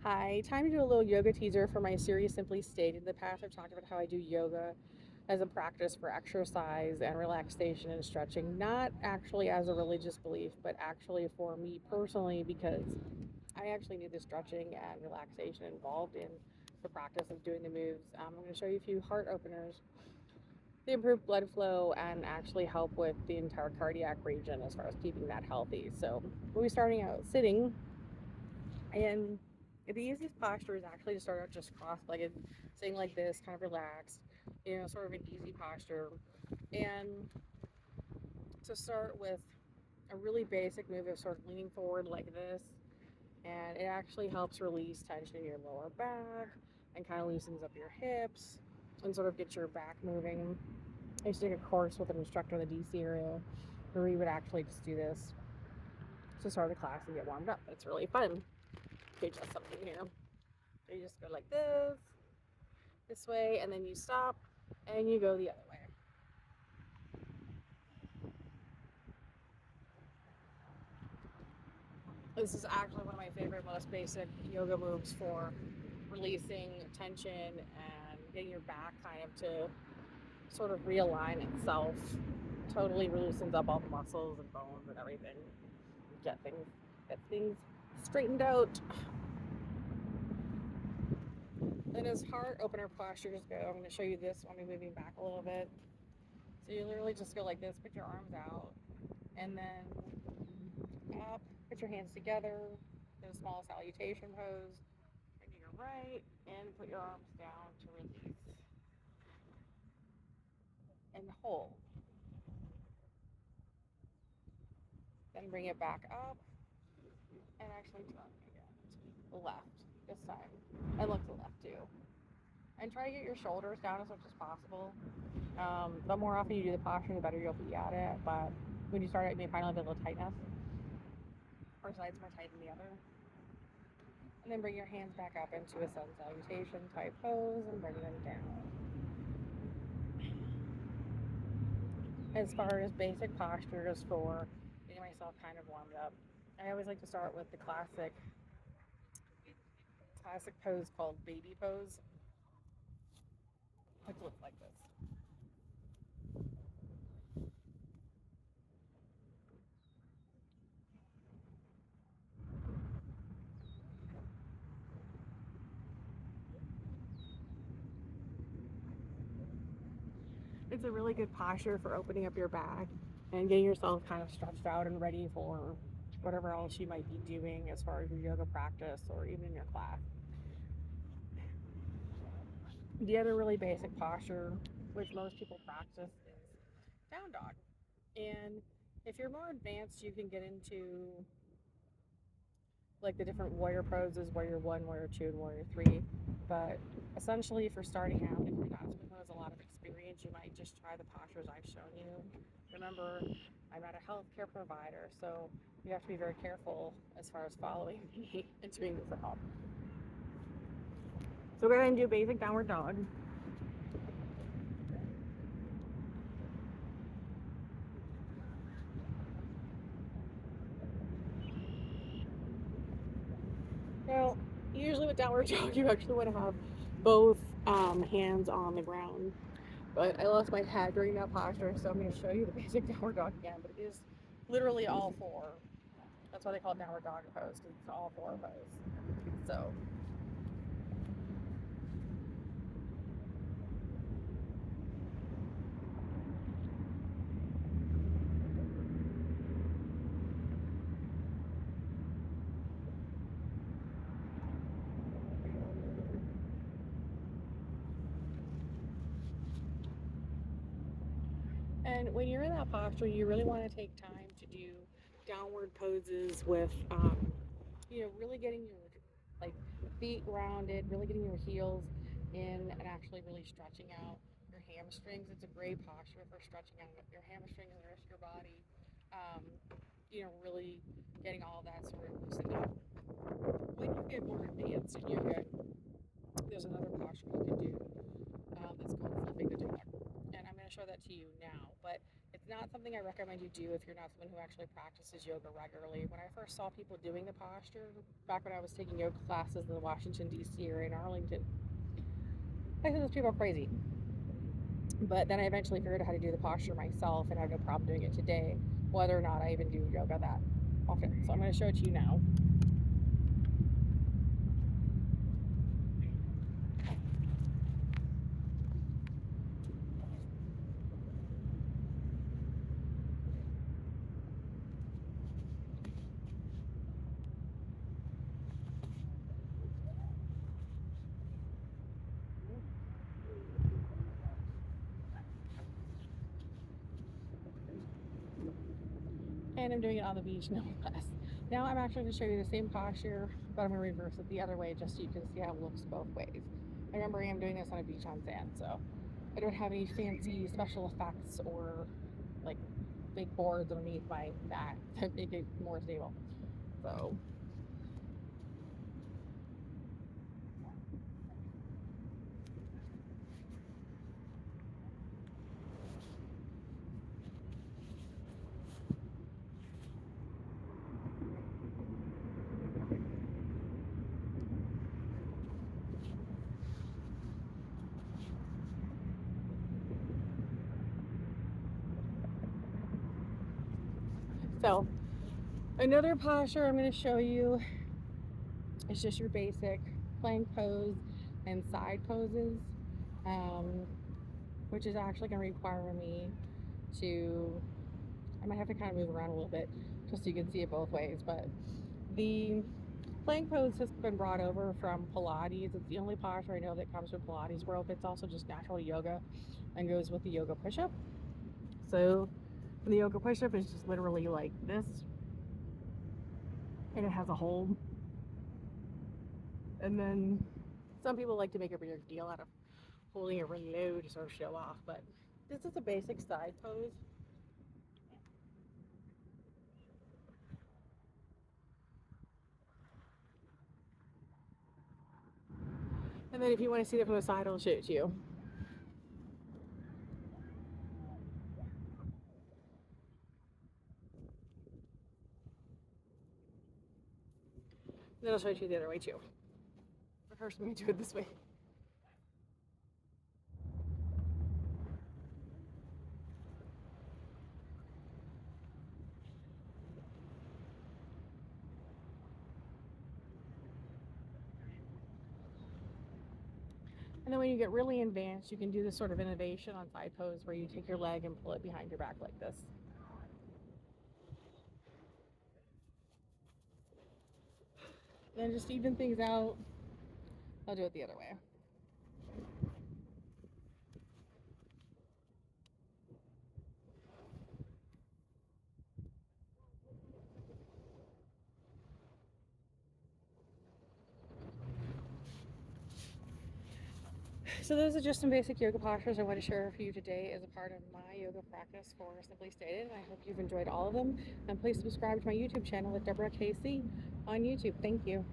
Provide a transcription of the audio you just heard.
Hi, time to do a little yoga teaser for my series Simply Stated. In the past, I've talked about how I do yoga as a practice for exercise and relaxation and stretching, not actually as a religious belief, but actually for me personally, because I actually need the stretching and relaxation involved in the practice of doing the moves. I'm going to show you a few heart openers. They improve blood flow and actually help with the entire cardiac region as far as keeping that healthy. So, we'll be starting out sitting. And the easiest posture is actually to start out just cross-legged, sitting like this, kind of relaxed, sort of an easy posture. And to start with a really basic move of sort of leaning forward like this, and it actually helps release tension in your lower back and kind of loosens up your hips and sort of get your back moving. I used to take a course with an instructor in the DC area where we would actually just do this to start a class and get warmed up. It's really fun. Okay, just something here. So you just go like this way, and then you stop, and you go the other way. This is actually one of my favorite, most basic yoga moves for releasing tension and getting your back kind of to sort of realign itself. Totally loosens up all the muscles and bones and everything. Get things straightened out. Then as heart opener postures go, I'm going to show you this one, moving back a little bit. So you literally just go like this, put your arms out, and then up, put your hands together, do a small salutation pose, turn to your right, and put your arms down to release. And hold. Then bring it back up, and actually turn again to the left this time. And look to the left too. And try to get your shoulders down as much as possible. The more often you do the posture, the better you'll be at it. But when you start, you may find a little tightness, or side's more tight than the other. And then bring your hands back up into a sun salutation type pose and bring them down. As far as basic postures for getting myself kind of warmed up, I always like to start with the classic pose called baby pose, which looks like this. It's a really good posture for opening up your back and getting yourself kind of stretched out and ready for whatever else you might be doing as far as your yoga practice or even in your class. The other really basic posture, which most people practice, is down dog. And if you're more advanced, you can get into like the different warrior poses, warrior one, warrior two, and warrior three. But essentially, if you're starting out, if you're not someone who has a lot of experience, you might just try the postures I've shown you. Remember, I'm not a healthcare provider, so you have to be very careful as far as following me and doing this at home. So we're going to do basic downward dog. Now, usually with downward dog, you actually want to have both hands on the ground. But I lost my head during that posture, so I'm going to show you the basic downward dog again. But it is literally all four. That's why they call it downward dog pose, because it's all four pose. So, and when you're in that posture, you really want to take time to do downward poses with, really getting your like feet rounded, really getting your heels in, and actually really stretching out your hamstrings. It's a great posture for stretching out your hamstrings and the rest of your body. Um, really getting all that sort of loosened up. When you get more advanced in yoga, there's another posture you can do that's called flipping the dog. And I'm going to show that to you now. But It's not something I recommend you do if you're not someone who actually practices yoga regularly. When I first saw people doing the posture, back when I was taking yoga classes in the Washington, D.C. area in Arlington, I thought those people are crazy. But then I eventually figured out how to do the posture myself, and I have no problem doing it today, whether or not I even do yoga that often. So I'm going to show it to you now. And I'm doing it on the beach, no less. Now I'm actually going to show you the same posture, but I'm going to reverse it the other way just so you can see how it looks both ways. Remember, I'm doing this on a beach on sand, so I don't have any fancy special effects or like big boards underneath my mat to make it more stable. So another posture I'm going to show you is just your basic plank pose and side poses, which is actually going to require me to, I might have to kind of move around a little bit just so you can see it both ways, but the plank pose has been brought over from Pilates. It's the only posture I know that comes from Pilates world. It's also just natural yoga and goes with the yoga push-up. So the yoga push-up is just literally like this, and it has a hold. And then some people like to make a bigger deal out of holding it really low to sort of show off, but this is a basic side pose. And then if you want to see it from the side, I'll show it to you. Then I'll show it to you the other way too. But first, let me do it this way. And then when you get really advanced, you can do this sort of innovation on side pose where you take your leg and pull it behind your back like this. Then just to even things out, I'll do it the other way. So those are just some basic yoga postures I want to share for you today as a part of my yoga practice for Simply Stated. I hope you've enjoyed all of them. And please subscribe to my YouTube channel at Deborah KC on YouTube. Thank you.